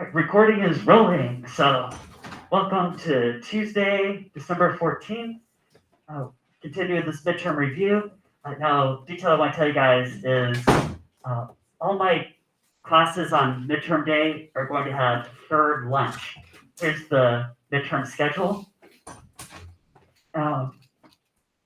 Alright, recording is rolling. So, welcome to Tuesday, December 14th. Continue this midterm review. Now, detail I want to tell you guys is all my classes on midterm day are going to have third lunch. Here's the midterm schedule.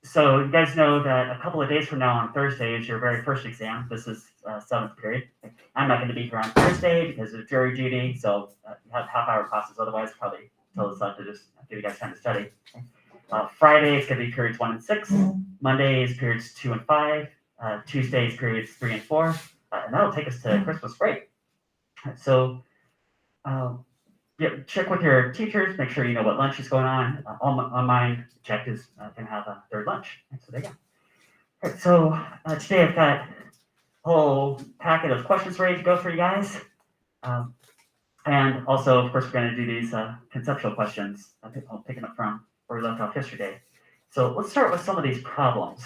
So you guys know that a couple of days from now on Thursday is your very first exam. This is 7th period. I'm not going to be here on Thursday because of jury duty, so you have half-hour classes. Otherwise, probably tell us to just give you guys time to study. Friday is going to be periods 1 and 6. Monday is periods 2 and 5. Tuesday is periods 3 and 4. And that'll take us to Christmas break. So check with your teachers, make sure you know what lunch is going on. On mine, check is going to have a third lunch. So there you go. All right, so today I've got a whole packet of questions ready to go for you guys. And also, of course, we're going to do these conceptual questions. I'll pick them up from where we left off yesterday. So let's start with some of these problems.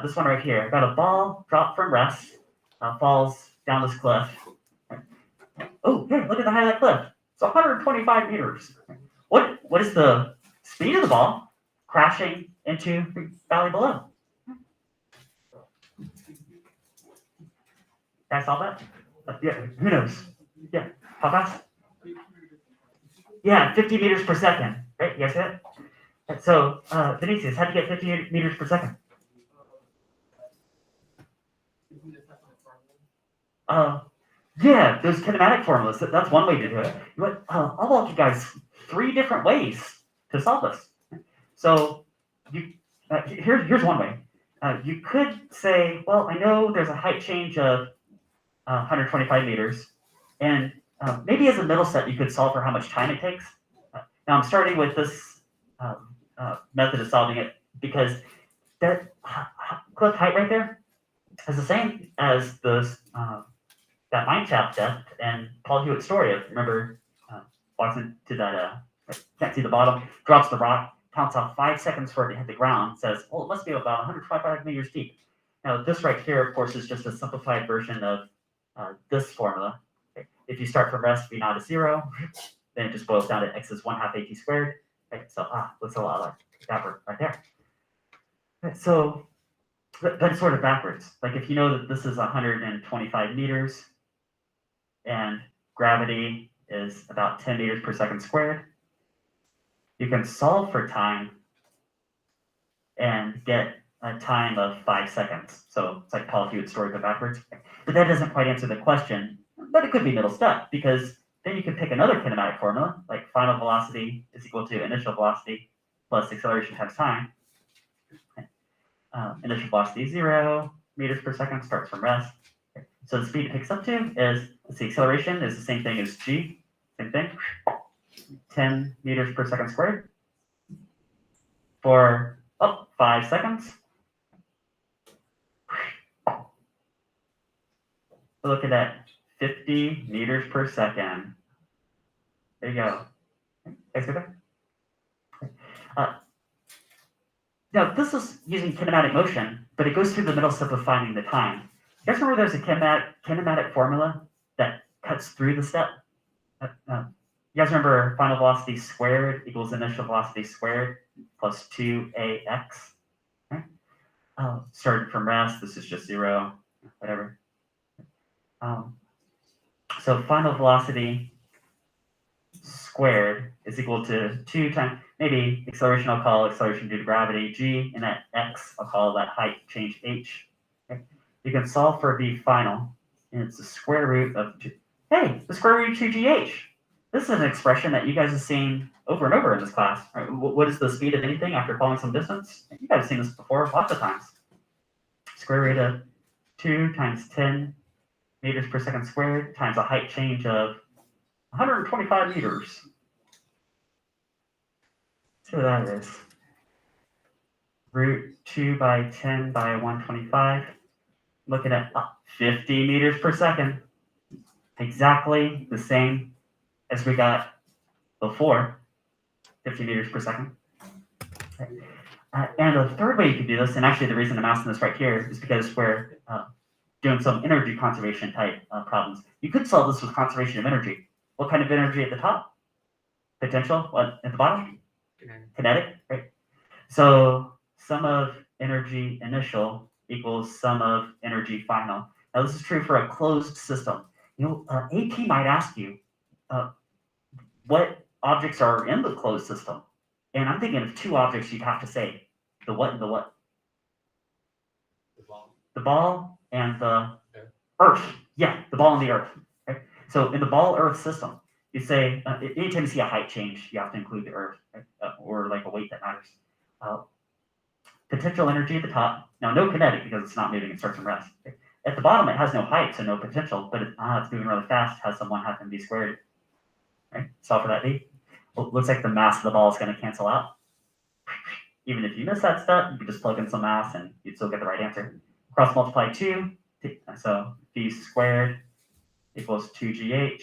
This one right here. I've got a ball dropped from rest, falls down this cliff. Oh, hey, look at the height of that cliff. It's 125 meters. What is the speed of the ball crashing into the valley below? Can I solve that? Yeah, who knows? Yeah, how fast? Yeah, 50 meters per second. Right, you guys see that? So, Vinicius, how'd you get 50 meters per second? Yeah, there's kinematic formulas. That's one way to do it. But I'll walk you guys 3 different ways to solve this. So here's one way. You could say, well, I know there's a height change of 125 meters, and maybe as a middle step, you could solve for how much time it takes. Now I'm starting with this method of solving it because that cliff height right there is the same as the that mine shaft depth and Paul Hewitt's story of, remember, walks into that, can't see the bottom, drops the rock, counts off 5 seconds for it to hit the ground, says, well, it must be about 125 meters deep. Now, this right here, of course, is just a simplified version of this formula. Okay. If you start from rest, v naught is 0, then it just boils down to x is 1/2 at squared. Okay. So, looks a lot like that right there. Okay. So, that's sort of backwards. Like, if you know that this is 125 meters, and gravity is about 10 meters per second squared, you can solve for time and get a time of 5 seconds. So it's like Paul Hewitt's story, but backwards. But that doesn't quite answer the question, but it could be middle step, because then you could pick another kinematic formula, like final velocity is equal to initial velocity plus acceleration times time. Initial velocity is 0 meters per second, starts from rest. So the speed it picks up to is, the acceleration is the same thing as g, same thing, 10 meters per second squared for 5 seconds. We're looking at 50 meters per second. There you go. Guys get that? Now this is using kinematic motion, but it goes through the middle step of finding the time. You guys remember there's a kinematic formula that cuts through the step? You guys remember final velocity squared equals initial velocity squared plus 2ax? Okay. Starting from rest, this is just 0, whatever. So final velocity squared is equal to 2 times, maybe acceleration I'll call acceleration due to gravity, g, and that x I'll call that height change h. Okay. You can solve for v final, and it's the square root of 2. Hey, the square root of 2gh. This is an expression that you guys have seen over and over in this class. Right? What is the speed of anything after falling some distance? You guys have seen this before lots of times. Square root of 2 times 10 meters per second squared times a height change of 125 meters. So that is root 2 by 10 by 125. Looking at 50 meters per second. Exactly the same as we got before, 50 meters per second. Okay. And the third way you could do this, and actually the reason I'm asking this right here is because we're doing some energy conservation type problems. You could solve this with conservation of energy. What kind of energy at the top? Potential. What at the bottom? Kinetic, right? So sum of energy initial equals sum of energy final. Now this is true for a closed system. AP might ask you what objects are in the closed system, and I'm thinking of two objects you'd have to say: the what and the what. The ball and the Earth. Yeah, the ball and the Earth. Right? So in the ball Earth system, you say anytime you see a height change, you have to include the Earth, right? Or like a weight that matters. Potential energy at the top. Now, no kinetic because it's not moving; it starts from rest. Okay? At the bottom, it has no height, so no potential, but it's moving really fast. Has some 1/2 mv squared. Right? Solve for that v. Well, looks like the mass of the ball is going to cancel out. Even if you miss that step, you can just plug in some mass and you'd still get the right answer. Cross multiply 2, so v squared equals 2gh.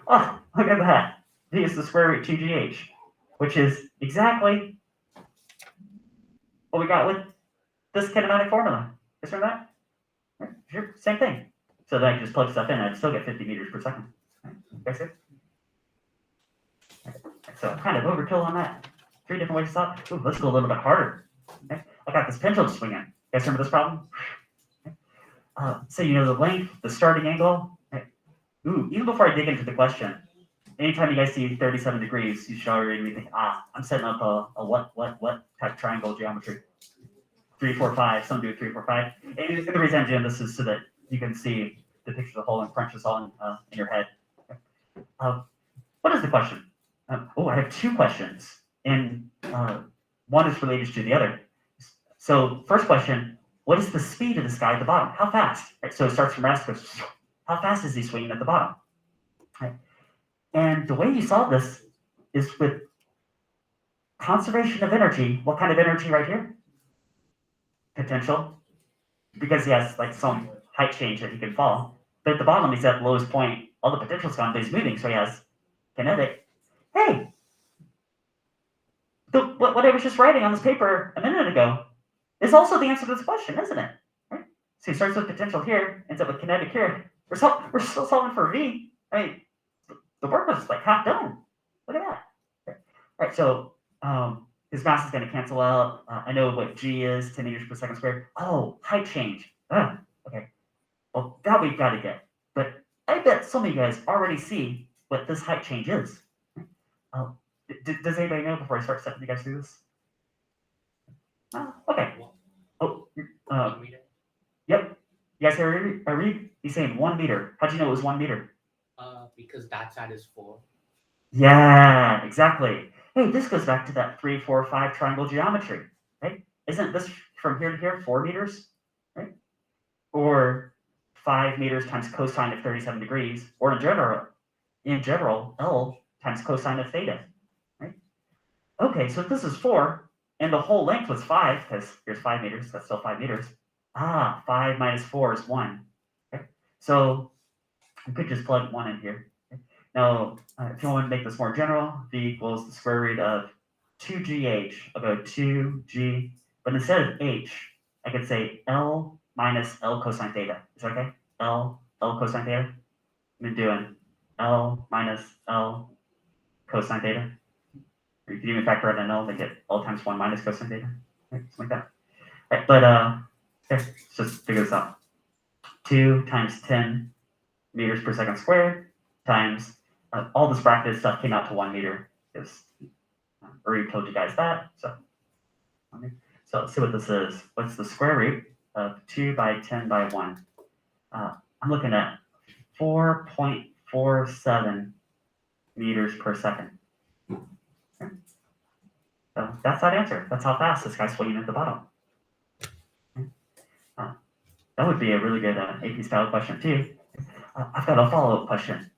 Oh, look at that. V is the square root 2gh, which is exactly what we got with this kinematic formula. Just remember that? Sure, same thing. So then I can just plug stuff in and I'd still get 50 meters per second. That's it. So kind of overkill on that. 3 different ways to stop. Ooh, let's go a little bit harder. Okay? I got this pendulum swinging. You guys remember this problem? So you know the length, the starting angle. Okay. Ooh, even before I dig into the question, anytime you guys see 37 degrees, you should already be thinking, I'm setting up a what type triangle geometry. 3, 4, 5. Some do 3, 4, 5. And the reason I'm doing this is so that you can see the picture of the whole and crunch this all in your head. Okay. What is the question? I have 2 questions, and one is related to the other. So first question, what is the speed of this guy at the bottom? How fast? Right, so it starts from rest, goes, how fast is he swinging at the bottom? Right. And the way you solve this is with conservation of energy. What kind of energy right here? Potential, because he has like some height change that he can fall. But at the bottom, he's at the lowest point. All the potential's gone, but he's moving, so he has kinetic. Hey, what I was just writing on this paper a minute ago is also the answer to this question, isn't it? Right? So he starts with potential here, ends up with kinetic here. We're still solving for V. I mean, the work was like half done. Look at that. Okay. All right, so his mass is going to cancel out. I know what G is, 10 meters per second squared. Oh, height change. Okay. Well, that we've got to get. But I bet some of you guys already see what this height change is. Does anybody know before I start setting you guys through this? Okay. Oh, yep. You guys hear I read? He's saying 1 meter. How'd you know it was 1 meter? Because that side is 4. Yeah, exactly. Hey, this goes back to that 3, 4, 5 triangle geometry, right? Isn't this from here to here 4 meters, right? Or 5 meters times cosine of 37 degrees, or in general, L times cosine of theta, right? Okay, so if this is 4, and the whole length was 5, because here's 5 meters, that's still 5 meters. 5 minus 4 is 1. Okay? So we could just plug 1 in here. Okay? Now, if you want to make this more general, V equals the square root of 2gh. I'll go 2g, but instead of h, I could say L minus L cosine theta. Is that okay? L cosine theta? I'm doing L minus L cosine theta. Or you can even factor out an L, make it L times 1 minus cosine theta. Right, something like that. Right, but let's just figure this out. 2 times 10 meters per second squared times all this bracketed stuff came out to 1 meter. Because I already told you guys that. So let's see what this is. What's the square root of 2 by 10 by 1? I'm looking at 4.47 meters per second. Okay. So that's that answer. That's how fast this guy's swinging at the bottom. Okay. That would be a really good AP style question too. I've got a follow-up question.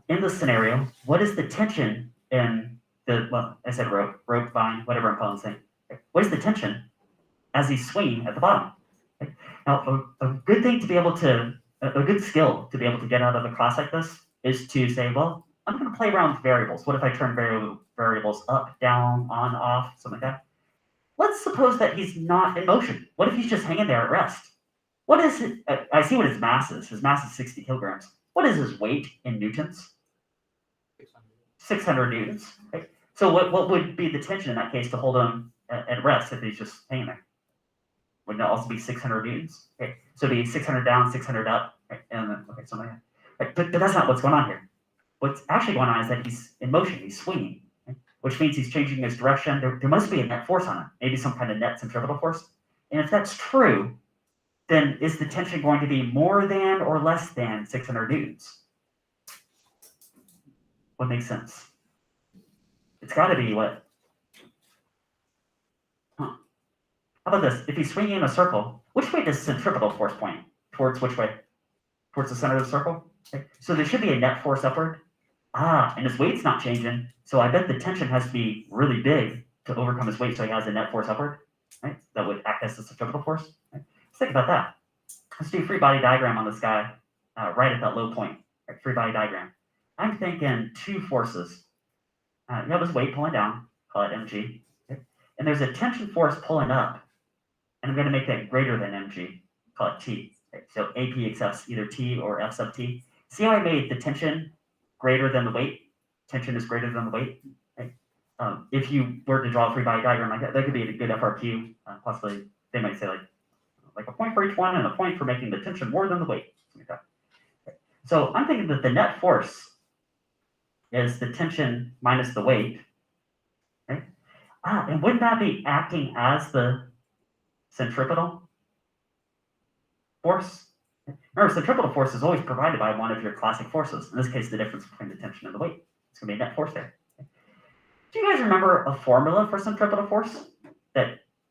In this scenario, what is the tension in I said rope, vine, whatever I'm calling it. What is the tension as he's swinging at the bottom? Okay. Now, a good thing to be able to, a good skill to be able to get out of a class like this is to say, well, I'm going to play around with variables. What if I turn variables up, down, on, off, something like that? Let's suppose that he's not in motion. What if he's just hanging there at rest? What is it? I see what his mass is. His mass is 60 kilograms. What is his weight in newtons? 600 newtons. Right? So what would be the tension in that case to hold him at rest if he's just hanging there? Wouldn't it also be 600 newtons? Okay, so it'd be 600 down, 600 up, right? And then, okay, something like that. Right? But that's not what's going on here. What's actually going on is that he's in motion, he's swinging, right? Which means he's changing his direction. There must be a net force on it, maybe some kind of net centripetal force. And if that's true, then is the tension going to be more than or less than 600 newtons? What makes sense? It's got to be what? Huh. How about this? If he's swinging in a circle, which way does centripetal force point? Towards which way? Towards the center of the circle? Okay. So there should be a net force upward. And his weight's not changing. So I bet the tension has to be really big to overcome his weight so he has a net force upward. Right? That would act as the centripetal force. Right? Let's think about that. Let's do a free body diagram on this guy right at that low point. Right? Free body diagram. I'm thinking two forces. You have his weight pulling down, call it mg. Okay? And there's a tension force pulling up. And I'm going to make that greater than mg, call it t. Okay? So AP accepts either t or f sub t. See how I made the tension greater than the weight? Tension is greater than the weight. Right? If you were to draw a free body diagram like that could be a good FRQ. Possibly, they might say like a point for each one and a point for making the tension more than the weight. Like that. Okay. So I'm thinking that the net force is the tension minus the weight. Right? And wouldn't that be acting as the centripetal force? Remember, centripetal force is always provided by one of your classic forces. In this case, the difference between the tension and the weight. It's going to be a net force there. Do you guys remember a formula for centripetal force?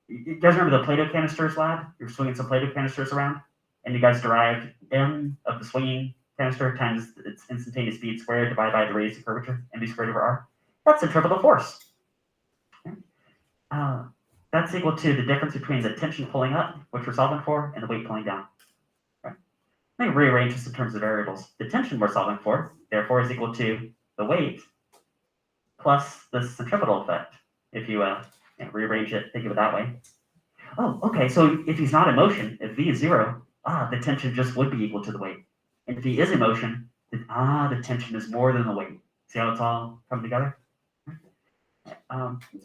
You guys remember the Play-Doh canisters lab? You're swinging some Play-Doh canisters around, and you guys derived m of the swinging canister times its instantaneous speed squared divided by the radius of curvature, mv squared over r. That's centripetal force. Okay. That's equal to the difference between the tension pulling up, which we're solving for, and the weight pulling down. Okay. Let me rearrange this in terms of variables. The tension we're solving for, therefore, is equal to the weight plus the centripetal effect. If you rearrange it, think of it that way. Oh, okay, so if he's not in motion, if v is 0, the tension just would be equal to the weight. And if he is in motion, then the tension is more than the weight. See how it's all come together?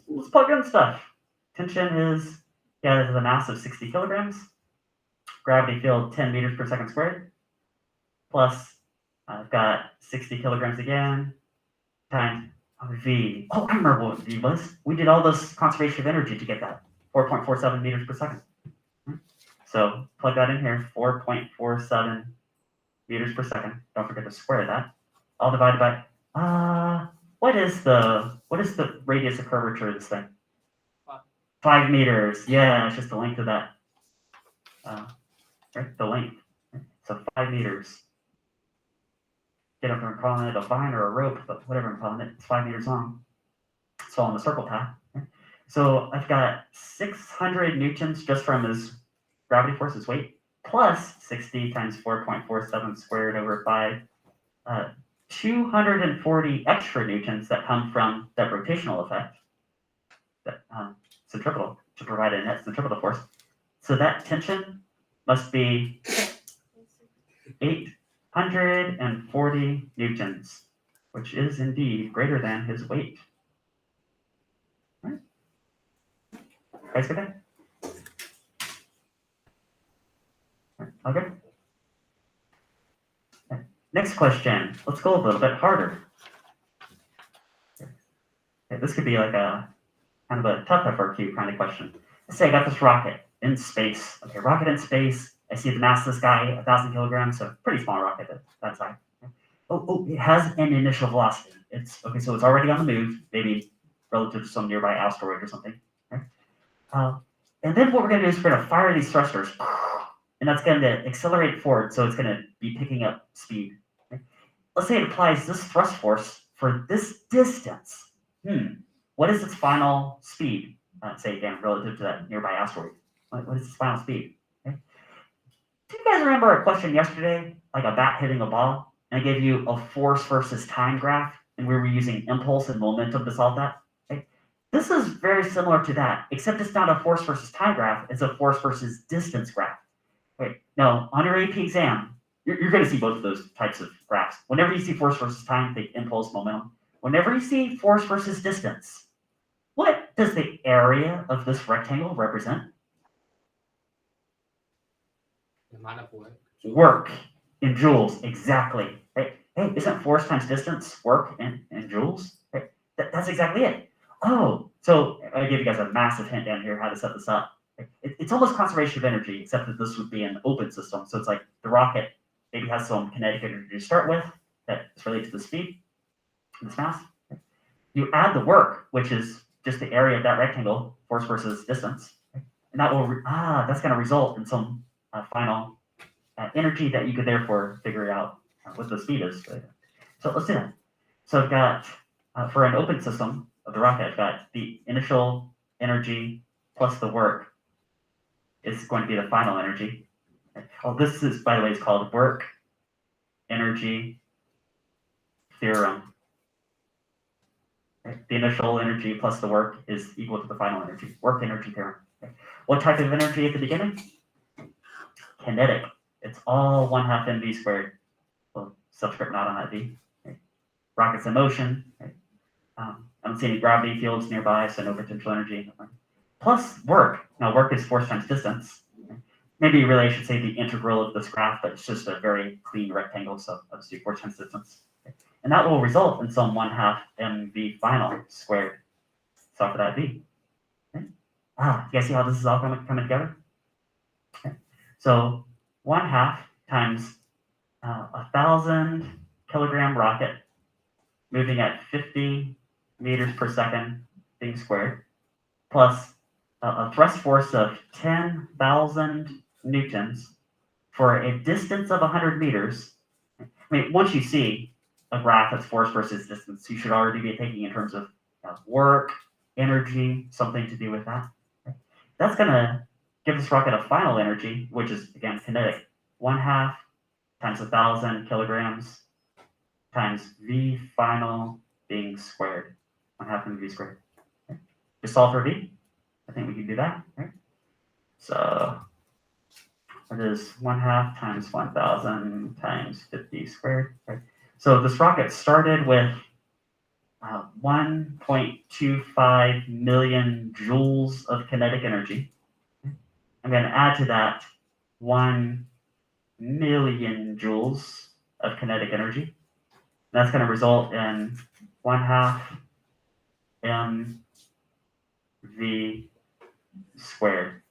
Let's plug in stuff. Tension is, this is a mass of 60 kilograms. Gravity field 10 meters per second squared. Plus, I've got 60 kilograms again, times V. Oh, I remember what V was. We did all this conservation of energy to get that. 4.47 meters per second. So plug that in here, 4.47 meters per second. Don't forget to square that. All divided by, what is the radius of curvature of this thing? 5 meters. Yeah, it's just the length of that. Right, the length. So 5 meters. Get up and calling it a vine or a rope, but whatever I'm calling it, it's 5 meters long. It's all on the circle path. So I've got 600 newtons just from his gravity force, his weight, plus 60 times 4.47 squared over 5. 240 extra newtons that come from that rotational effect, that centripetal, to provide a net centripetal force. So that tension must be 840 newtons, which is indeed greater than his weight. All right. Guys, good there? All good? Okay. Next question. Let's go a little bit harder. Okay, this could be like a kind of a tough FRQ kind of question. Let's say I got this rocket in space. Okay, rocket in space. I see the mass of this guy, 1,000 kilograms, so pretty small rocket at that size. Oh, it has an initial velocity. It's okay, so it's already on the move, maybe relative to some nearby asteroid or something. Okay? And then what we're going to do is we're going to fire these thrusters, and that's going to accelerate forward, so it's going to be picking up speed. Okay? Let's say it applies this thrust force for this distance. What is its final speed? Say again, relative to that nearby asteroid. What is its final speed? Okay? Do you guys remember a question yesterday, like a bat hitting a ball? And I gave you a force versus time graph, and we were using impulse and momentum to solve that. Okay? This is very similar to that, except it's not a force versus time graph, it's a force versus distance graph. Okay, now, on your AP exam, you're going to see both of those types of graphs. Whenever you see force versus time, think impulse, momentum. whenever you see force versus distance, what does the area of this rectangle represent? The amount of work. Work in joules, exactly. Hey, isn't force times distance work in joules? Hey, that's exactly it. Oh, so I gave you guys a massive hint down here how to set this up. It's almost conservation of energy, except that this would be an open system. So it's like the rocket maybe has some kinetic energy to start with that is related to the speed, this mass. You add the work, which is just the area of that rectangle, force versus distance, and that will that's going to result in some final energy that you could therefore figure out what the speed is. So let's do that. So I've got for an open system of the rocket, I've got the initial energy plus the work is going to be the final energy. Oh, this is, by the way, it's called work energy theorem. The initial energy plus the work is equal to the final energy. Work energy theorem. What type of energy at the beginning? Kinetic. It's all 1/2 mv squared. Well, subscript not on that v. Rocket's in motion. I don't see any gravity fields nearby, so no potential energy. Plus work. Now work is force times distance. Maybe really I should say the integral of this graph, but it's just a very clean rectangle, so I'll just do force times distance. And that will result in some 1/2 mv final squared. Solve for that v. Okay. You guys see how this is all coming together? Okay. So 1/2 times 1,000 kilogram rocket moving at 50 meters per second being squared, plus a thrust force of 10,000 newtons for a distance of 100 meters. I mean, once you see a graph that's force versus distance, you should already be thinking in terms of work, energy, something to do with that. Okay. That's going to give this rocket a final energy, which is, again, kinetic. 1/2 times 1,000 kilograms times v final being squared. 1/2 mv squared. Okay. Just solve for v. I think we can do that. Right? So it is 1/2 times 1,000 times 50 squared. Right? So this rocket started with 1.25 million joules of kinetic energy. I'm going to add to that 1 million joules of kinetic energy. That's going to result in 1/2 mv squared.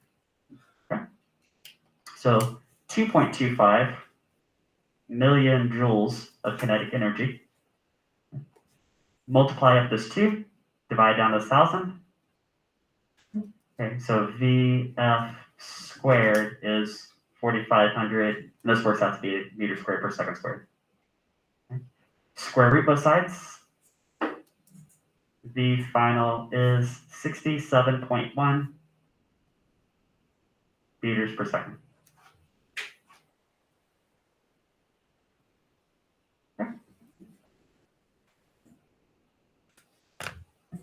Okay. So 2.25 million joules of kinetic energy. Multiply up this 2, divide down this 1,000. Okay, so VF squared is 4,500, and this works out to be meters squared per second squared. Okay. Square root both sides. The final is 67.1 meters per second. Okay.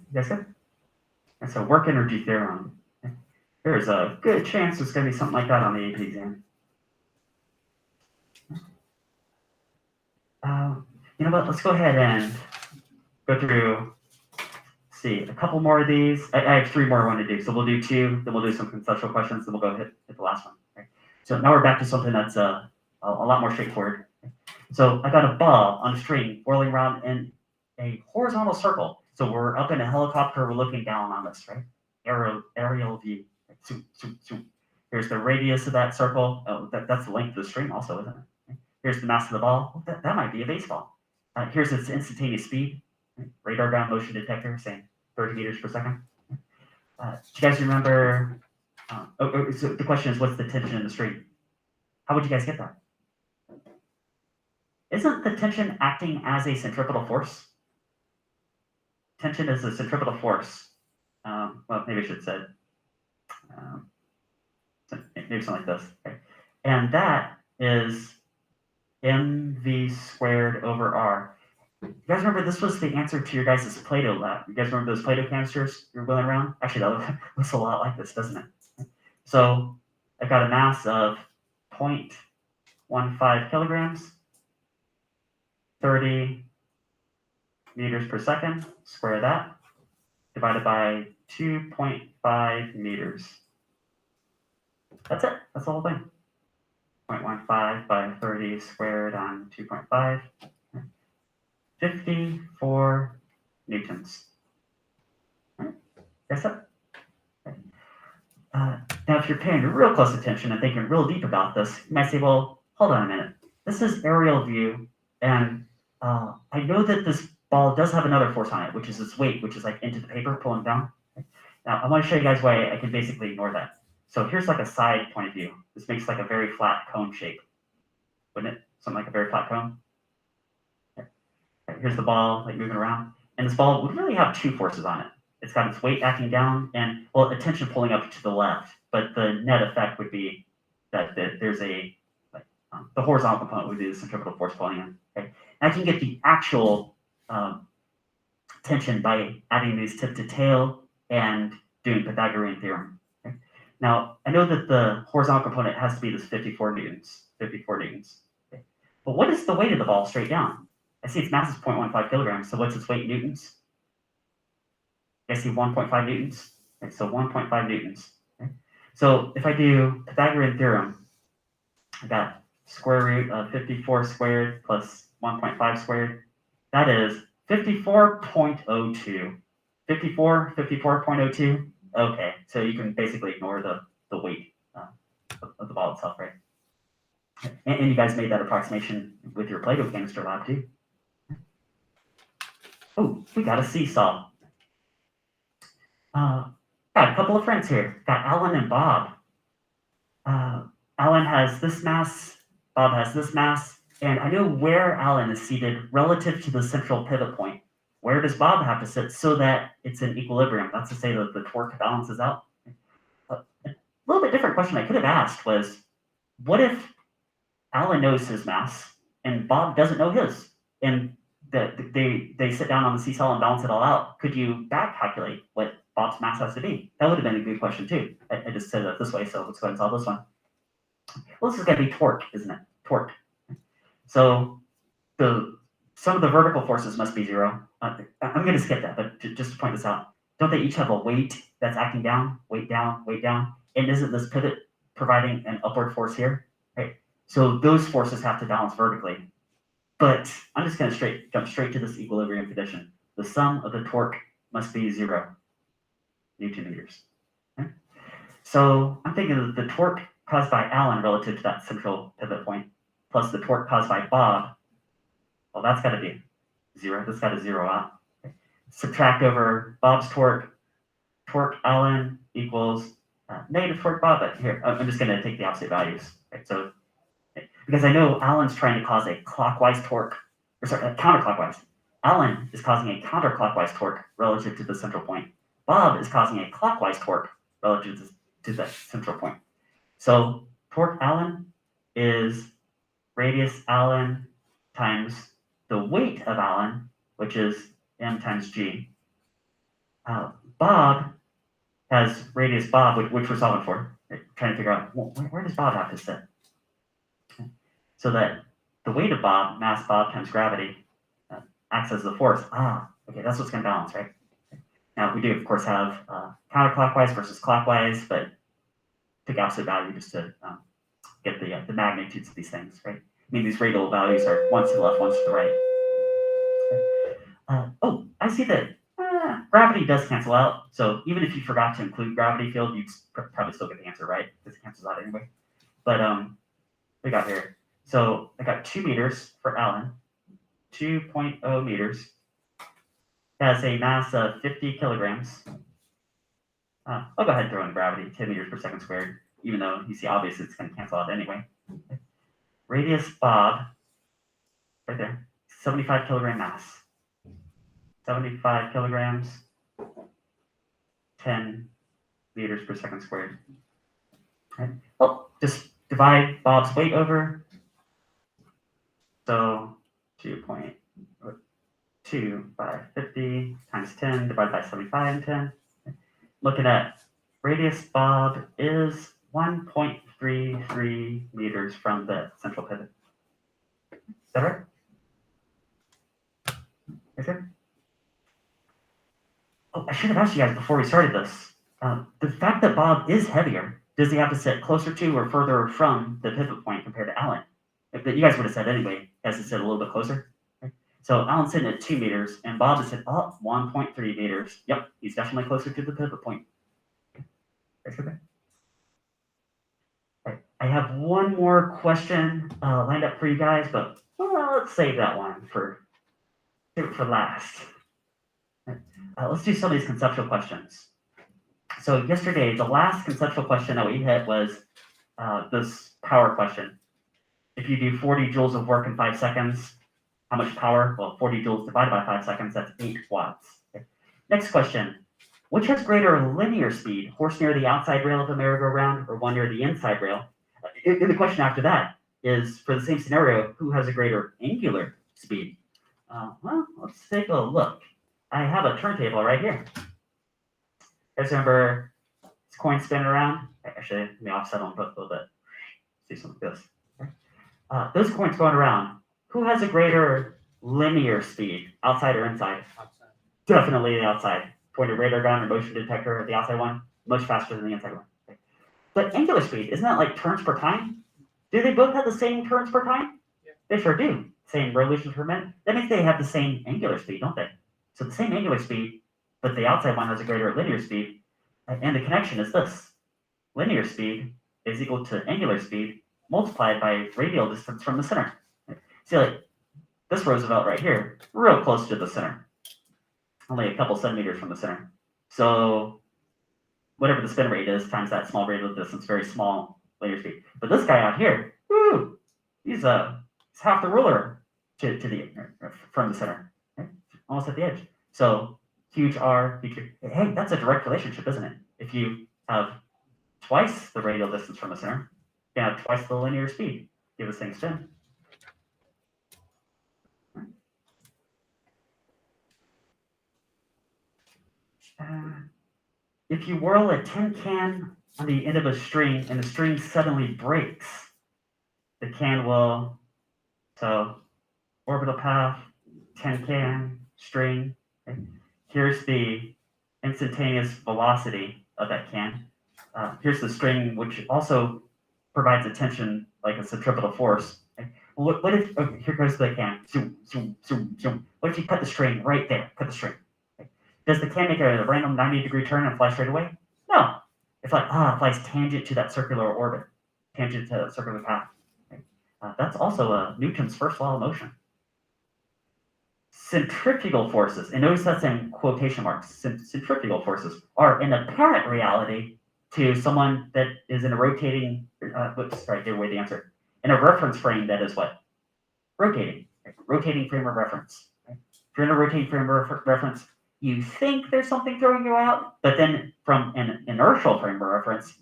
You guys good? And so work energy theorem. There's a good chance there's going to be something like that on the AP exam. You know what? Let's go ahead and go through, see, a couple more of these. I have 3 more I want to do. So we'll do 2, then we'll do some conceptual questions, then we'll go hit the last one. Okay? So now we're back to something that's a lot more straightforward. Okay? So I got a ball on a string whirling around in a horizontal circle. So we're up in a helicopter, we're looking down on this, right? Aerial view. Like, zoom. Here's the radius of that circle. Oh, that's the length of the string also, isn't it? Okay? Here's the mass of the ball. Oh, that might be a baseball. Here's its instantaneous speed. Right? Radar ground motion detector saying 30 meters per second. Do you guys remember? So the question is, what's the tension in the string? How would you guys get that? Isn't the tension acting as a centripetal force? Tension is a centripetal force. Well, maybe I should say maybe something like this. Okay. And that is mv squared over r. You guys remember this was the answer to your guys' Play-Doh lab. You guys remember those Play-Doh canisters you're wheeling around? Actually, that looks a lot like this, doesn't it? So I've got a mass of 0.15 kilograms, 30 meters per second, square that, divided by 2.5 meters. That's it. That's the whole thing. 0.15 by 30 squared on 2.5. 54 newtons. Right? That's it. Now, if you're paying real close attention and thinking real deep about this, you might say, well, hold on a minute. This is aerial view, and I know that this ball does have another force on it, which is its weight, which is like into the paper, pulling down. Now, I want to show you guys why I can basically ignore that. So here's like a side point of view. This makes like a very flat cone shape, wouldn't it? Something like a very flat cone. Here's the ball like moving around, and this ball would really have two forces on it. It's got its weight acting down and, well, attention pulling up to the left, but the net effect would be that there's a, the horizontal component would be the centripetal force pulling in. Okay? And I can get the actual tension by adding these tip to tail and doing Pythagorean theorem. Okay? Now, I know that the horizontal component has to be this 54 newtons. Okay? But what is the weight of the ball straight down? I see its mass is 0.15 kilograms, so what's its weight in newtons? I see 1.5 newtons. Okay, so 1.5 newtons. Okay? So if I do Pythagorean theorem, I got square root of 54 squared plus 1.5 squared. That is 54.02. 54.02. Okay, so you can basically ignore the weight of the ball itself, right? And you guys made that approximation with your Play-Doh canister lab too. Oh, we got a seesaw. Got a couple of friends here. Got Alan and Bob. Alan has this mass, Bob has this mass, and I know where Alan is seated relative to the central pivot point. Where does Bob have to sit so that it's in equilibrium? That's to say that the torque balances out. A little bit different question I could have asked was, what if Alan knows his mass and Bob doesn't know his? And they sit down on the seesaw and balance it all out. Could you back calculate what Bob's mass has to be? That would have been a good question too. I just said it this way, so let's go ahead and solve this one. Well, this is going to be torque, isn't it? Torque. So some of the vertical forces must be zero. I'm going to skip that, but just to point this out, don't they each have a weight that's acting down, weight down, weight down? And isn't this pivot providing an upward force here? Right. So those forces have to balance vertically. But I'm just going to jump straight to this equilibrium condition. The sum of the torque must be 0 Newton meters. Okay? So I'm thinking of the torque caused by Alan relative to that central pivot point, plus the torque caused by Bob. Well, that's got to be 0. That's got to 0 out. Okay? Subtract over Bob's torque. Torque Alan equals negative torque Bob. But here, I'm just going to take the opposite values. Right? So because I know Alan's trying to cause a clockwise torque, or sorry, counterclockwise. Alan is causing a counterclockwise torque relative to the central point. Bob is causing a clockwise torque relative to that central point. So torque Alan is radius Alan times the weight of Alan, which is m times g. Bob has radius Bob, which we're solving for. We're trying to figure out, well, where does Bob have to sit? So that the weight of Bob, mass Bob times gravity, acts as the force. Okay, that's what's going to balance, right? Now, we do, of course, have counterclockwise versus clockwise, but pick opposite value just to get the magnitudes of these things, right? I mean, these radial values are once to the left, once to the right. Oh, I see that gravity does cancel out. So even if you forgot to include gravity field, you'd probably still get the answer right, because it cancels out anyway. But we got here. So I got 2 meters for Alan, 2.0 meters. Has a mass of 50 kilograms. I'll go ahead and throw in gravity, 10 meters per second squared, even though you see obviously it's going to cancel out anyway. Radius Bob, right there, 75 kilogram mass. 75 kilograms, 10 meters per second squared. Right. Well, just divide Bob's weight over. So 2.2 by 50 times 10 divided by 75 and 10. Looking at radius Bob is 1.33 meters from the central pivot. Is that right? Is it? Oh, I should have asked you guys before we started this. The fact that Bob is heavier, does he have to sit closer to or further from the pivot point compared to Alan? That you guys would have said anyway, he has to sit a little bit closer. Okay. So Alan's sitting at 2 meters, and Bob is at 1.3 meters. Yep, he's definitely closer to the pivot point. That's okay. Right. I have one more question lined up for you guys, but let's save that one for last. Let's do some of these conceptual questions. So yesterday, the last conceptual question that we hit was this power question. If you do 40 joules of work in 5 seconds, how much power? Well, 40 joules divided by 5 seconds, that's 8 watts. Okay. Next question. Which has greater linear speed, horse near the outside rail of a merry-go-round or one near the inside rail? And the question after that is, for the same scenario, who has a greater angular speed? Well, let's take a look. I have a turntable right here. You guys remember this coin spinning around? Actually, let me offset on both a little bit. See something like this. Okay. Those coins going around, who has a greater linear speed, outside or inside? Outside. Definitely the outside. Point of radar gun or motion detector, the outside one, much faster than the inside one. Okay. But angular speed, isn't that like turns per time? Do they both have the same turns per time? Yeah. They sure do. Same revolutions per minute. That means they have the same angular speed, don't they? So the same angular speed, but the outside one has a greater linear speed. And the connection is this. Linear speed is equal to angular speed multiplied by radial distance from the center. See, like this Roosevelt right here, real close to the center. Only a couple centimeters from the center. So whatever the spin rate is times that small radial distance, very small linear speed. But this guy out here, woo, he's half the ruler to the from the center, okay? Almost at the edge. So huge R, huge. Hey, that's a direct relationship, isn't it? If you have twice the radial distance from the center, you have twice the linear speed. Give this thing spin. If you whirl a tin can on the end of a string and the string suddenly breaks, the can will, so orbital path, tin can, string. Okay. Here's the instantaneous velocity of that can. Here's the string, which also provides a tension like a centripetal force. Okay. What if, okay, here goes the can, zoom, zoom, zoom, zoom. What if you cut the string right there, cut the string? Does the can make a random 90-degree turn and fly straight away? No. It's like, it flies tangent to that circular orbit, tangent to that circular path. Okay. That's also Newton's first law of motion. Centrifugal forces, and notice that's in quotation marks, centrifugal forces are an apparent reality to someone that is in a rotating, give away the answer. In a reference frame that is what? Rotating. Right? Rotating frame of reference. Right? If you're in a rotating frame of reference, you think there's something throwing you out, but then from an inertial frame of reference,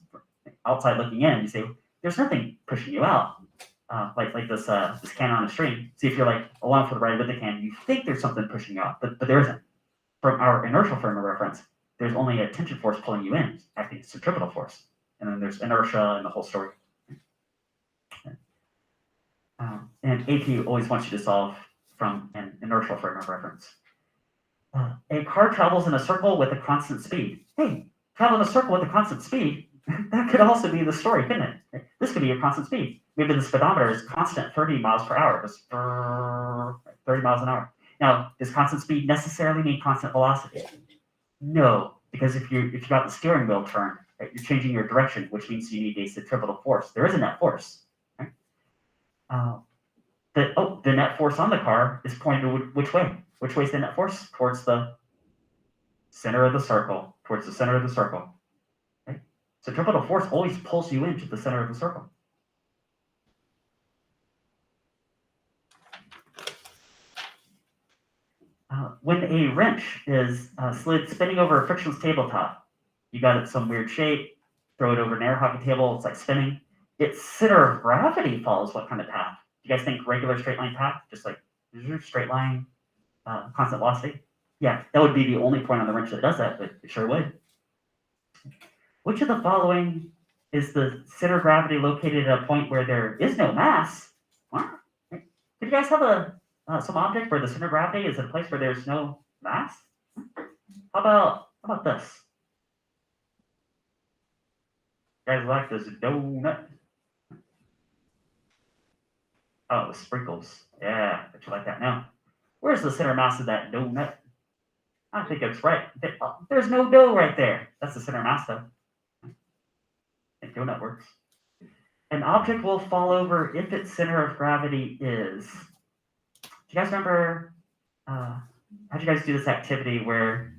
outside looking in, you say, there's nothing pushing you out. Like this this can on a string. See, if you're like along for the ride with the can, you think there's something pushing you out, but there isn't. From our inertial frame of reference, there's only a tension force pulling you in, acting as centripetal force. And then there's inertia and the whole story. And AP always wants you to solve from an inertial frame of reference. A car travels in a circle with a constant speed. Hey, travel in a circle with a constant speed? That could also be the story, couldn't it? This could be a constant speed. Maybe the speedometer is constant 30 miles per hour, just 30 miles an hour. Now, does constant speed necessarily mean constant velocity? No, because if you got the steering wheel turned, right, you're changing your direction, which means you need a centripetal force. There is a net force. Right? The net force on the car is pointed which way? Which way is the net force? Towards the center of the circle. Towards the center of the circle. Okay? Centripetal force always pulls you into the center of the circle. When a wrench is slid spinning over a frictionless tabletop, you got it some weird shape, throw it over an air hockey table, it's like spinning. Its center of gravity follows what kind of path? Do you guys think regular straight line path? Just like straight line, constant velocity? Yeah, that would be the only point on the wrench that does that, but it sure would. Which of the following is the center of gravity located at a point where there is no mass? What? Could you guys have some object where the center of gravity is at a place where there's no mass? How about How about this? You guys like this donut? Oh, the sprinkles. Yeah, bet you like that now. Where's the center mass of that donut? I think it's right. There's no dough right there. That's the center mass though. I think donut works. An object will fall over if its center of gravity is. Do you guys remember? How'd you guys do this activity where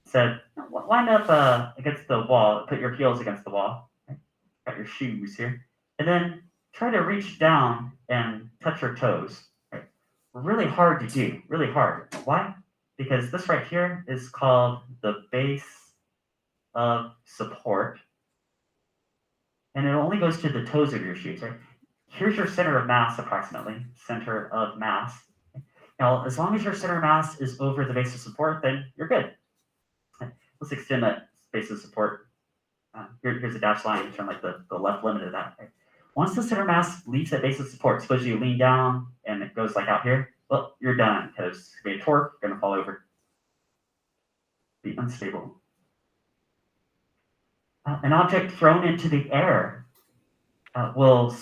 it said line up against the wall, put your heels against the wall, right? Got your shoes here, and then try to reach down and touch your toes. Right? Really hard to do. Really hard. Why? Because this right here is called the base of support. And it only goes to the toes of your shoes, right? Here's your center of mass approximately, center of mass. Now, as long as your center of mass is over the base of support, then you're good. Let's extend that base of support. Here's a dashed line, turn like the left limit of that. Right? Once the center of mass leaves that base of support, suppose you lean down and it goes like out here, well, you're done because it's going to be a torque, you're going to fall over. Be unstable. An object thrown into the air will,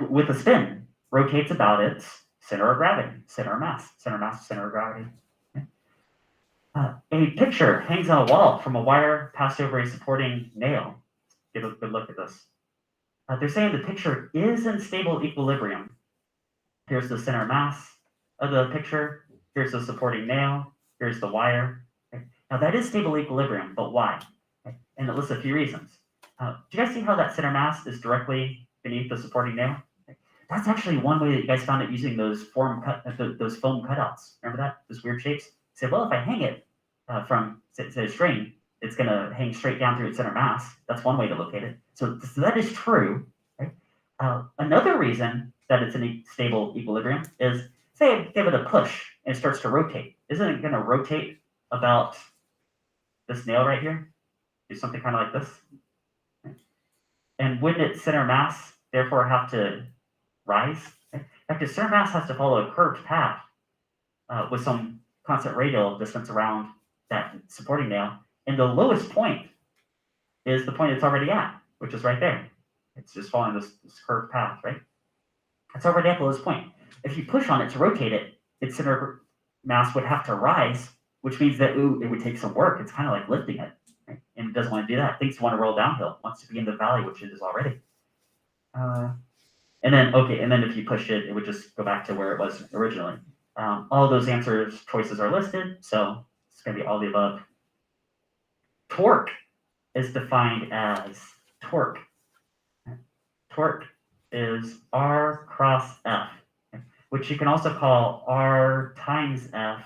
with a spin, rotates about its center of gravity, center of mass, center of gravity. Okay. A picture hangs on a wall from a wire passed over a supporting nail. Get a good look at this. They're saying the picture is in stable equilibrium. Here's the center mass of the picture. Here's the supporting nail. Here's the wire. Okay. Now that is stable equilibrium, but why? Okay. And it lists a few reasons. Do you guys see how that center mass is directly beneath the supporting nail? Okay. That's actually one way that you guys found it using those foam cutouts. Remember that? Those weird shapes? Say, well, if I hang it from, say, a string, it's going to hang straight down through its center mass. That's one way to locate it. So that is true. Right? Another reason that it's in stable equilibrium is, say I give it a push and it starts to rotate. Isn't it going to rotate about this nail right here? Do something kind of like this. Okay. And wouldn't its center mass therefore have to rise? Okay. In fact, its center mass has to follow a curved path with some constant radial distance around that supporting nail. And the lowest point is the point it's already at, which is right there. It's just following this curved path, right? It's already at the lowest point. If you push on it to rotate it, its center mass would have to rise, which means that it would take some work. It's kind of like lifting it, right? And it doesn't want to do that. It thinks it want to roll downhill, it wants to be in the valley, which it is already. And then if you push it, it would just go back to where it was originally. All those choices are listed, so it's going to be all the above. Torque is defined as torque. Torque is R cross F, which you can also call R times F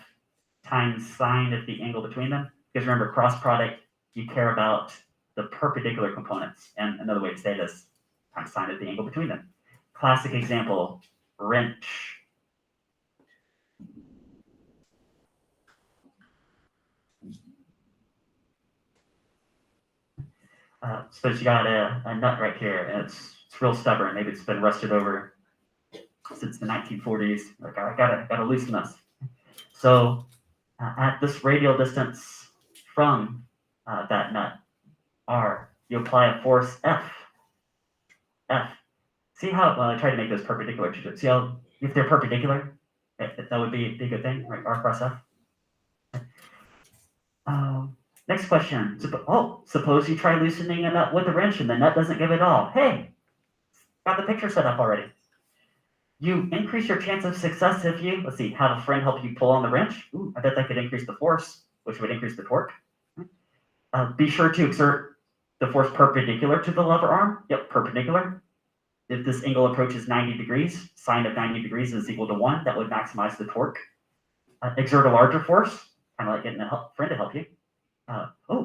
times sine of the angle between them. Because remember, cross product, you care about the perpendicular components. And another way to say this, times sine of the angle between them. Classic example, wrench. Suppose you got a nut right here, and it's real stubborn. Maybe it's been rusted over since the 1940s. Like, I gotta loosen this. So at this radial distance from that nut, R, you apply a force F. See how I try to make those perpendicular to it. See how if they're perpendicular, that would be a good thing, right? R cross F. Next question. Suppose you try loosening a nut with a wrench and the nut doesn't give it all. Hey, got the picture set up already. You increase your chance of success if you, let's see, have a friend help you pull on the wrench. Ooh, I bet that could increase the force, which would increase the torque. Be sure to exert the force perpendicular to the lever arm. Yep, perpendicular. If this angle approaches 90 degrees, sine of 90 degrees is equal to 1. That would maximize the torque. Exert a larger force, kind of like getting a friend to help you.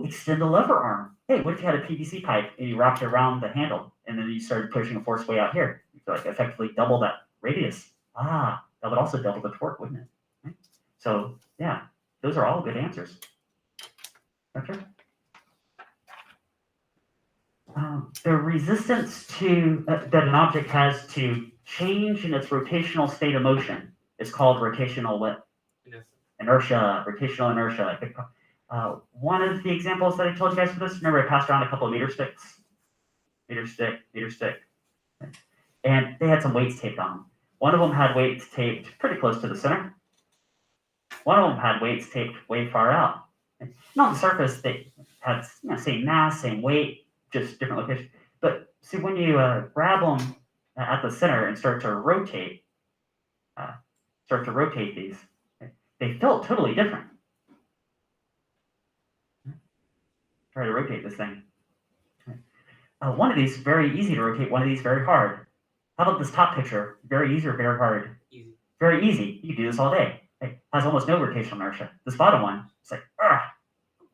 Extend the lever arm. Hey, what if you had a PVC pipe and you wrapped it around the handle and then you started pushing a force way out here? You could like effectively double that radius. That would also double the torque, wouldn't it? Right? So yeah, those are all good answers. Okay. The resistance to that an object has to change in its rotational state of motion is called rotational what? Yes. Inertia, rotational inertia. One of the examples that I told you guys for this, remember I passed around a couple of meter sticks, meter stick, and they had some weights taped on them. One of them had weights taped pretty close to the center. One of them had weights taped way far out. And on the surface, they had same mass, same weight, just different locations. But see, when you grab them at the center and start to rotate these, they felt totally different. Try to rotate this thing. One of these very easy to rotate, one of these very hard. How about this top picture? Very easy or very hard? Easy. Very easy. You can do this all day. It has almost no rotational inertia. This bottom one, it's like, a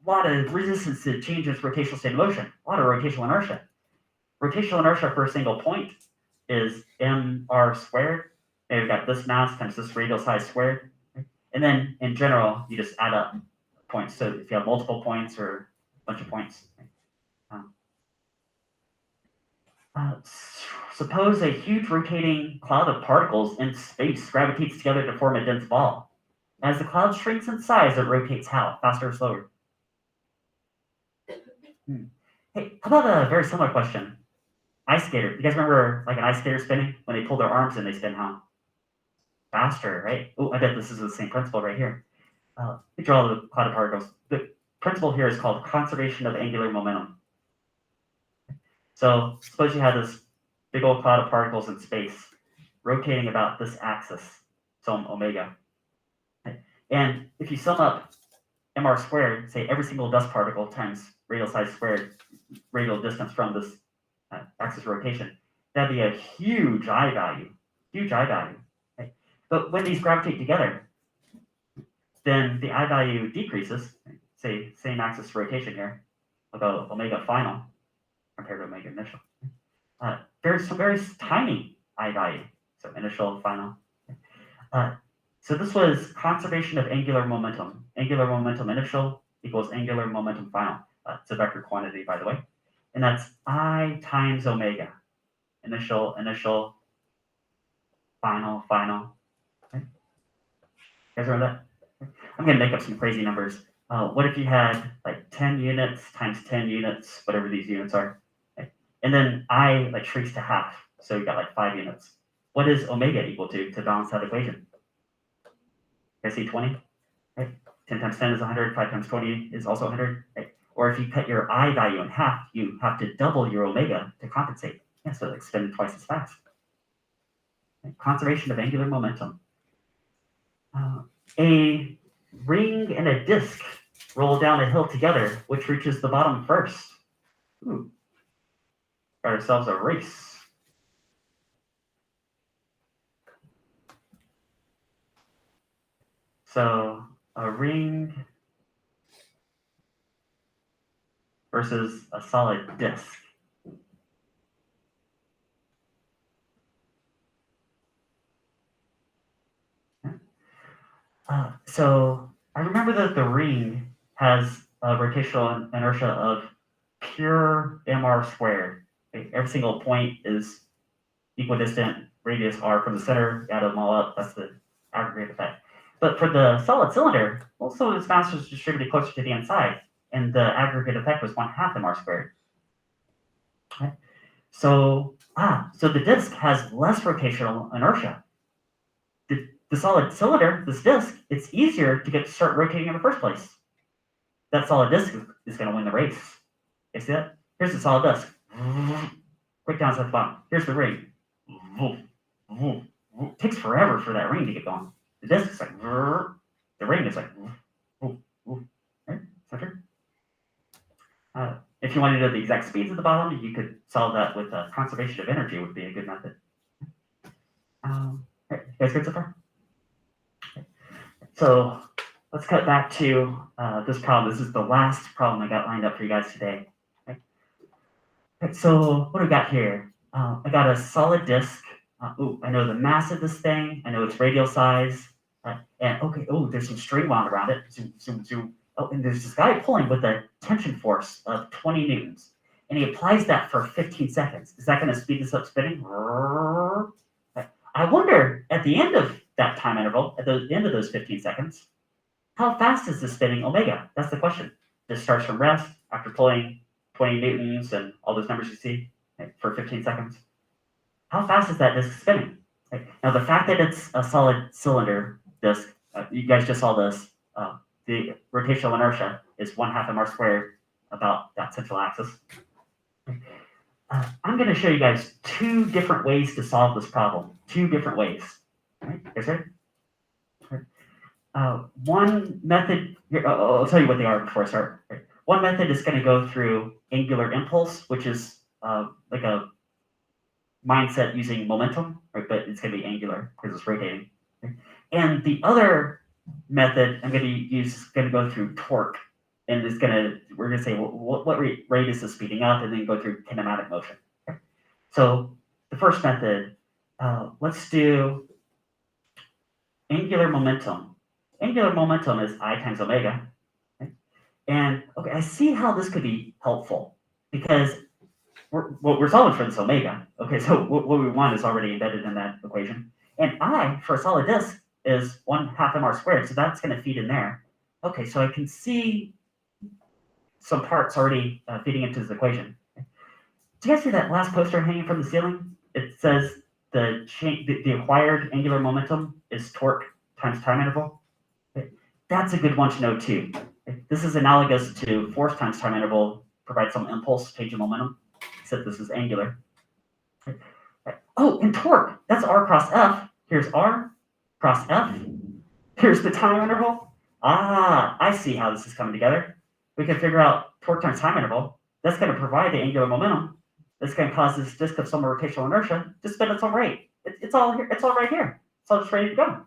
lot of resistance to change its rotational state of motion, a lot of rotational inertia. Rotational inertia for a single point is mr squared. And we've got this mass times this radial size squared. And then in general, you just add up points. So if you have multiple points or a bunch of points. Suppose a huge rotating cloud of particles in space gravitates together to form a dense ball. As the cloud shrinks in size, it rotates how? Faster or slower? Hey, how about a very similar question? Ice skater. You guys remember like an ice skater spinning? When they pull their arms and they spin how? Faster, right? Oh, I bet this is the same principle right here. We draw the cloud of particles. The principle here is called conservation of angular momentum. So suppose you had this big old cloud of particles in space rotating about this axis, so omega. And if you sum up mr squared, say every single dust particle times radial size squared, radial distance from this axis rotation, that'd be a huge I value, Right? But when these gravitate together, then the I value decreases, say same axis rotation here, I'll go omega final compared to omega initial. There's some very tiny I value, so initial, final. So this was conservation of angular momentum. Angular momentum initial equals angular momentum final. It's a vector quantity, by the way. And that's I times omega. Initial, final. Okay. You guys remember that? I'm going to make up some crazy numbers. What if you had like 10 units times 10 units, whatever these units are, okay? And then I like shrinks to half, so you got like 5 units. What is omega equal to balance that equation? You guys see 20? Right? 10 times 10 is 100, 5 times 20 is also 100. Right? Or if you cut your I value in half, you have to double your omega to compensate. Yeah, so like spin twice as fast. Okay? Conservation of angular momentum. A ring and a disk roll down a hill together, which reaches the bottom first. Ooh. Got ourselves a race. So a ring versus a solid disk. So I remember that the ring has a rotational inertia of pure mr squared. Okay? Every single point is equidistant radius r from the center. Add them all up. That's the aggregate effect. But for the solid cylinder, also its mass was distributed closer to the inside, and the aggregate effect was 1/2 mr squared. Okay? So the disk has less rotational inertia. The solid cylinder, this disk, it's easier to get to start rotating in the first place. That solid disk is going to win the race. You see that? Here's the solid disk. Quick down to the bottom. Here's the ring. It takes forever for that ring to get going. The disk is like, the ring is like, right? Center. If you want to know the exact speeds at the bottom, you could solve that with conservation of energy would be a good method. Right, you guys good so far? Okay. So let's cut back to this problem. This is the last problem I got lined up for you guys today. Okay. Okay, so what do we got here? I got a solid disk. I know the mass of this thing. I know its radial size. And okay, there's some string wound around it. Zoom. Oh, and there's this guy pulling with a tension force of 20 newtons. And he applies that for 15 seconds. Is that going to speed this up spinning? I wonder, at the end of that time interval, at the end of those 15 seconds, how fast is this spinning omega? That's the question. This starts from rest after pulling 20 newtons and all those numbers you see, right, for 15 seconds. How fast is that disk spinning? Right? Now, the fact that it's a solid cylinder disk, you guys just saw this, the rotational inertia is 1/2 mr squared about that central axis. I'm going to show you guys two different ways to solve this problem. Two different ways. Right? Guys ready? One method, I'll tell you what they are before I start. Right? One method is going to go through angular impulse, which is like a mindset using momentum, right? But it's going to be angular because it's rotating. Right? And the other method I'm going to use is going to go through torque, and we're going to say what rate is this speeding up, and then go through kinematic motion. Okay? So the first method, let's do angular momentum. Angular momentum is I times omega. Okay? And okay, I see how this could be helpful because we're solving for this omega. Okay, so what we want is already embedded in that equation. And I, for a solid disk, is 1/2 mr squared, so that's going to feed in there. Okay, so I can see some parts already feeding into this equation. Do you guys see that last poster hanging from the ceiling? It says the acquired angular momentum is torque times time interval. Okay. That's a good one to know too. Okay. This is analogous to force times time interval provides some impulse, change in momentum, except this is angular. Okay. Oh, and torque, that's R cross F. Here's R cross F. Here's the time interval. Ah, I see how this is coming together. We can figure out torque times time interval. That's going to provide the angular momentum. That's going to cause this disk of some rotational inertia to spin at some rate. It's all here. It's all right here. It's all just ready to go.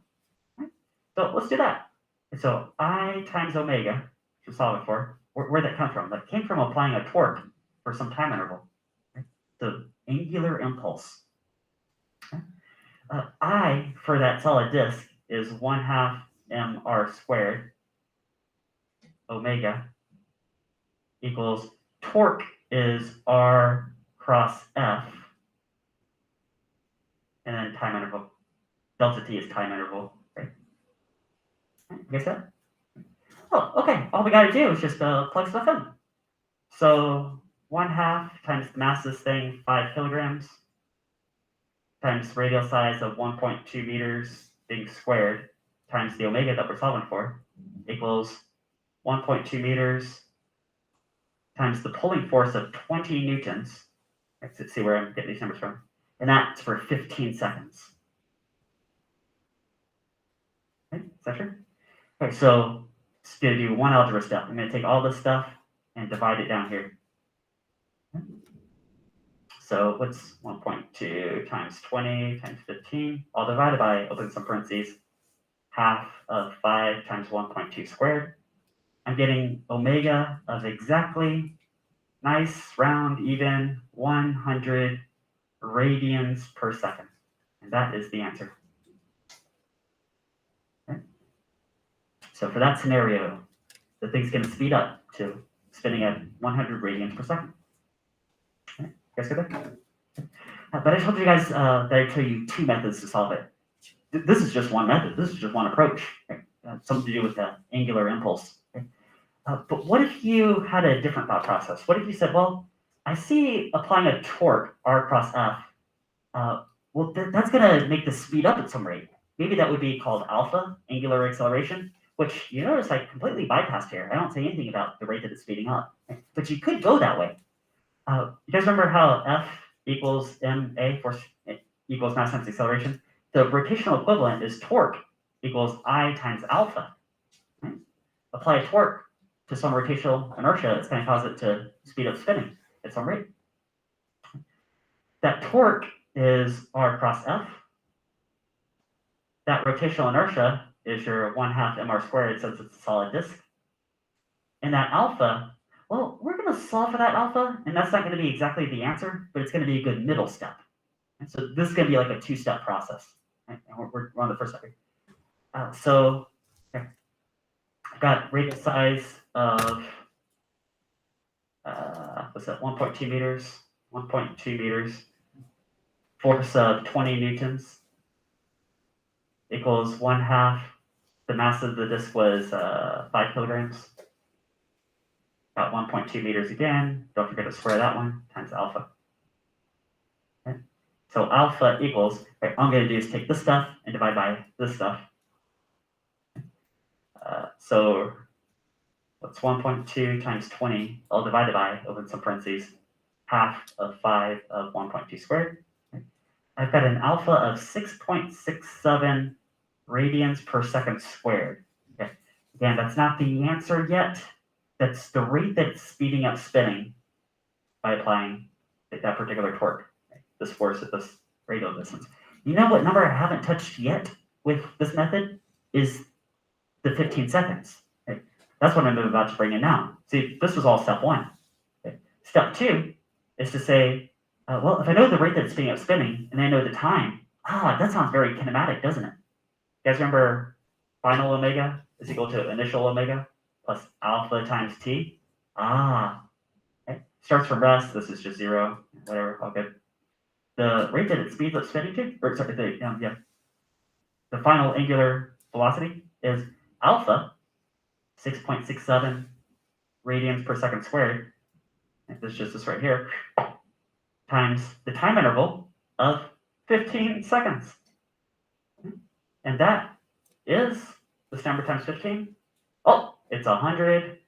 Right? So let's do that. And so I times omega, to solve it for, where'd that come from? That came from applying a torque for some time interval. Right? The angular impulse. Okay? I, for that solid disk, is 1/2 mr squared omega equals torque is R cross F, and then time interval. Delta T is time interval, right? You guys that? Oh, okay. All we got to do is just plug stuff in. So 1/2 times the mass of this thing, 5 kilograms, times radial size of 1.2 meters being squared, times the omega that we're solving for, equals 1.2 meters times the pulling force of 20 newtons. Let's see where I'm getting these numbers from. And that's for 15 seconds. Okay, is that true? Okay, so it's going to do one algebra step. I'm going to take all this stuff and divide it down here. Okay. So what's 1.2 times 20 times 15? All divided by, open some parentheses, 1/2 of 5 times 1.2 squared. I'm getting omega of exactly, nice, round, even, 100 radians per second. And that is the answer. Okay. So for that scenario, the thing's going to speed up to spinning at 100 radians per second. Okay. You guys get that? But I told you guys that I'd show you two methods to solve it. This is just one method. This is just one approach. Okay? Something to do with the angular impulse. Okay? But what if you had a different thought process? What if you said, well, I see applying a torque, R cross F, well, that's going to make the speed up at some rate. Maybe that would be called alpha, angular acceleration, which you notice I completely bypassed here. I don't say anything about the rate that it's speeding up. But you could go that way. You guys remember how F equals ma, force equals mass times acceleration? The rotational equivalent is torque equals I times alpha. Right? Apply a torque to some rotational inertia, it's going to cause it to speed up spinning at some rate. That torque is R cross F. That rotational inertia is your 1/2 mr squared since it's a solid disk. And that alpha, well, we're going to solve for that alpha, and that's not going to be exactly the answer, but it's going to be a good middle step. And so this is going to be like a two-step process. Right? And we're on the first step here. Okay. I've got radial size of, what's that, 1.2 meters, 1.2 meters, force of 20 newtons equals 1/2 the mass of the disk was 5 kilograms, about 1.2 meters again. Don't forget to square that one times alpha. Okay. So alpha equals, right, all I'm going to do is take this stuff and divide by this stuff. So what's 1.2 times 20, all divided by, open some parentheses, half of 5 of 1.2 squared. Okay. I've got an alpha of 6.67 radians per second squared. Okay. Again, that's not the answer yet. That's the rate that it's speeding up spinning by applying that particular torque, right? This force at this radial distance. You know what number I haven't touched yet with this method is the 15 seconds. Okay? That's what I'm about to bring in now. See, this was all step one. Okay? Step two is to say, well, if I know the rate that it's speeding up spinning and I know the time, that sounds very kinematic, doesn't it? You guys remember final omega is equal to initial omega plus alpha times t? Okay. Starts from rest. This is just 0, whatever, all good. The rate that it speeds up spinning to, or sorry, the final angular velocity is alpha, 6.67 radians per second squared. And this is just this right here, times the time interval of 15 seconds. And that is this number times 15. Oh, it's 100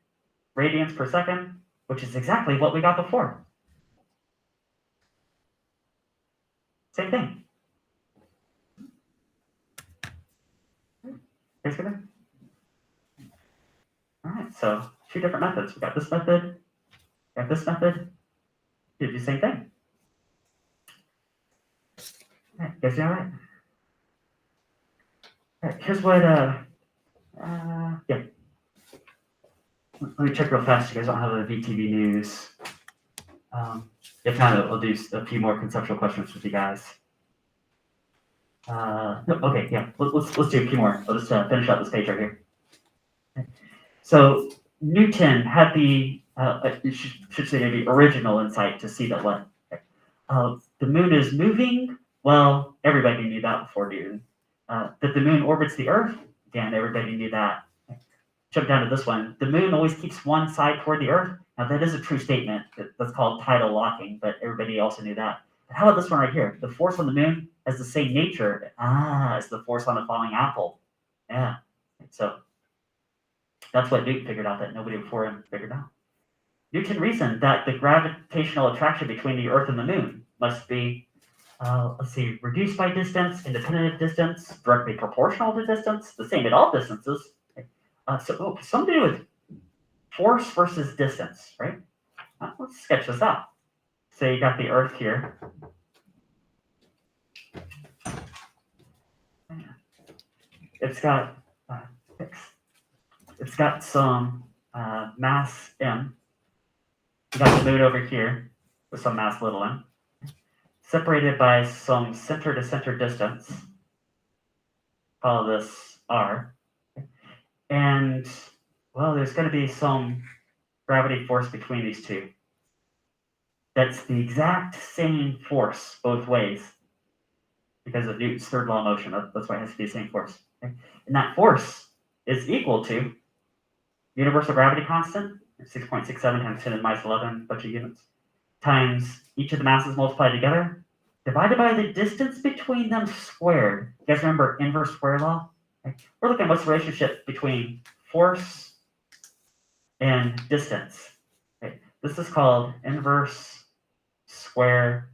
radians per second, which is exactly what we got before. Same thing. Guys get it? All right, so 2 different methods. We got this method, we got this method. Do the same thing. All right, guys, you all right? All right, here's what, yeah. Let me check real fast. You guys don't have the VTV news. If not, I'll do a few more conceptual questions with you guys. No, okay, yeah. Let's do a few more. I'll just finish out this page right here. Okay. So Newton had the should say maybe original insight to see that what the moon is moving. Well, everybody knew that before Newton. That the moon orbits the Earth. Again, everybody knew that. Jump down to this one. The moon always keeps one side toward the Earth. Now that is a true statement. That's called tidal locking, but everybody also knew that. But how about this one right here? The force on the moon has the same nature as the force on a falling apple. Yeah. So that's what Newton figured out that nobody before him figured out. Newton reasoned that the gravitational attraction between the Earth and the moon must be, reduced by distance, independent of distance, directly proportional to distance, the same at all distances. Something to do with force versus distance, right? Let's sketch this out. So you got the Earth here. It's got some mass m. You got the moon over here with some mass little m, separated by some center to center distance. Call this r. And, well, there's going to be some gravity force between these two. That's the exact same force both ways because of Newton's third law of motion. That's why it has to be the same force. Okay? And that force is equal to universal gravity constant, 6.67 times 10 to the minus 11, bunch of units, times each of the masses multiplied together, divided by the distance between them squared. You guys remember inverse square law? Okay. We're looking at what's the relationship between force and distance. Okay. This is called inverse square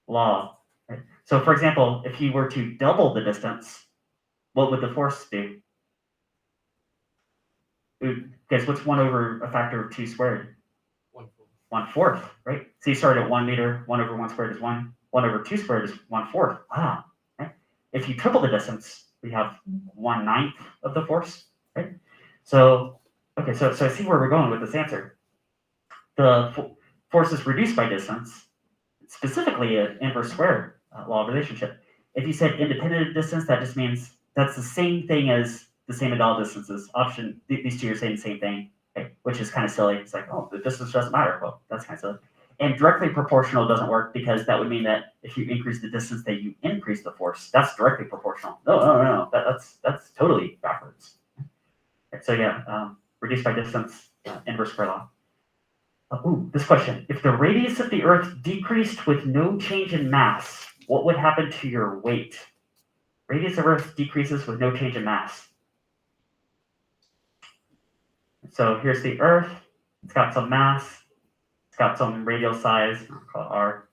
law. Okay. So for example, if you were to double the distance, what would the force do? Guess what's 1 over a factor of 2 squared? 1/4, right? So you start at 1 meter, 1 over 1 squared is 1. 1 over 2 squared is 1/4. Right? If you triple the distance, we have 1/9 of the force, right? So, okay, so I see where we're going with this answer. The force is reduced by distance, specifically an inverse square law of relationship. If you said independent of distance, that just means that's the same thing as the same at all distances. These two are saying the same thing, okay, which is kind of silly. It's like, oh, the distance doesn't matter. Well, that's kind of silly. And directly proportional doesn't work because that would mean that if you increase the distance, that you increase the force. That's directly proportional. No. That's totally backwards. So yeah, reduced by distance, inverse square law. This question. If the radius of the Earth decreased with no change in mass, what would happen to your weight? Radius of Earth decreases with no change in mass. So here's the Earth. It's got some mass. It's got some radial size. I'll call it R.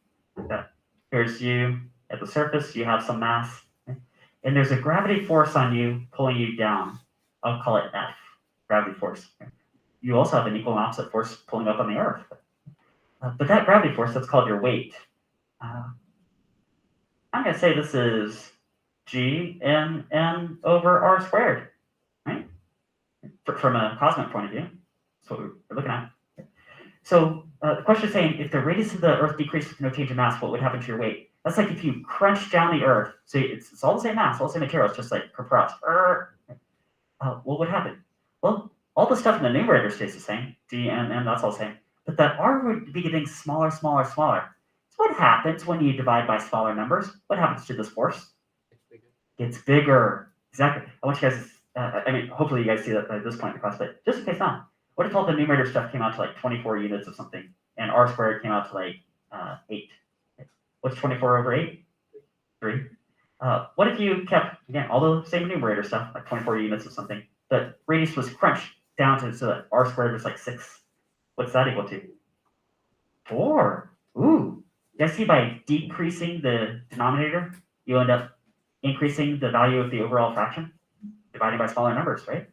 Yeah. Here's you at the surface. You have some mass. And there's a gravity force on you pulling you down. I'll call it F, gravity force. You also have an equal and opposite force pulling up on the Earth. But that gravity force, that's called your weight. I'm going to say this is G(m)(m) over R squared, right? From a cosmic point of view. That's what we're looking at. So the question is saying, if the radius of the Earth decreased with no change in mass, what would happen to your weight? That's like if you crunch down the Earth. So it's all the same mass, all the same material, it's just like compressed. What would happen? Well, all the stuff in the numerator stays the same. G(m)(m), that's all the same. But that R would be getting smaller. So what happens when you divide by smaller numbers? What happens to this force? It's bigger. Exactly. I want you guys to, hopefully you guys see that at this point in the class, but just in case not, what if all the numerator stuff came out to like 24 units of something, and R squared came out to like 8? What's 24 over 8? 3. What if you kept, again, all the same numerator stuff, like 24 units of something, the radius was crunched down to so that R squared was like 6. What's that equal to? 4. Ooh. You guys see by decreasing the denominator, you end up increasing the value of the overall fraction, dividing by smaller numbers, right?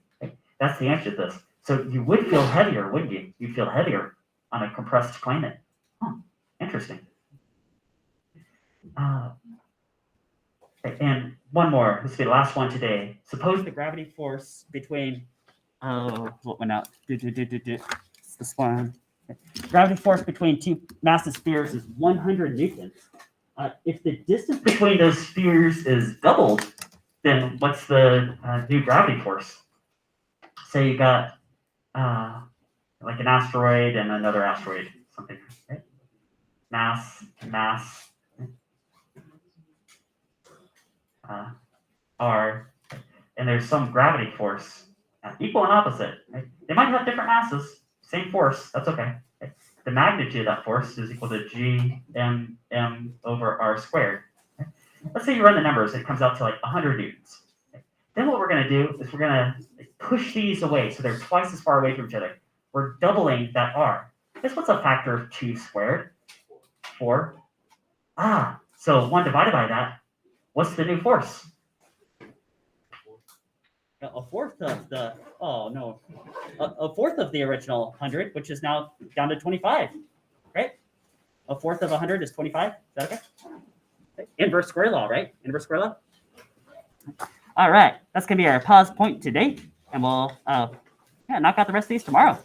That's the answer to this. So you would feel heavier, wouldn't you? You'd feel heavier on a compressed planet. Interesting. And one more. This will be the last one today. Suppose the gravity force between what went out? It's this one. Gravity force between two massive spheres is 100 newtons. If the distance between those spheres is doubled, then what's the new gravity force? Say you got like an asteroid and another asteroid, something, right? Mass, R, and there's some gravity force, equal and opposite. Right? They might have different masses, same force, that's okay. Right? The magnitude of that force is equal to G(m)(m) over R squared. Right? Let's say you run the numbers, it comes out to like 100 newtons. Right? Then what we're going to do is we're going to push these away so they're twice as far away from each other. We're doubling that R. Guess what's a factor of 2 squared? 4. So 1 divided by that, what's the new force? A fourth of the, a fourth of the original 100, which is now down to 25, right? A fourth of 100 is 25. Is that okay? Inverse square law, right? Inverse square law. All right, that's gonna be our pause point today, and we'll knock out the rest of these tomorrow.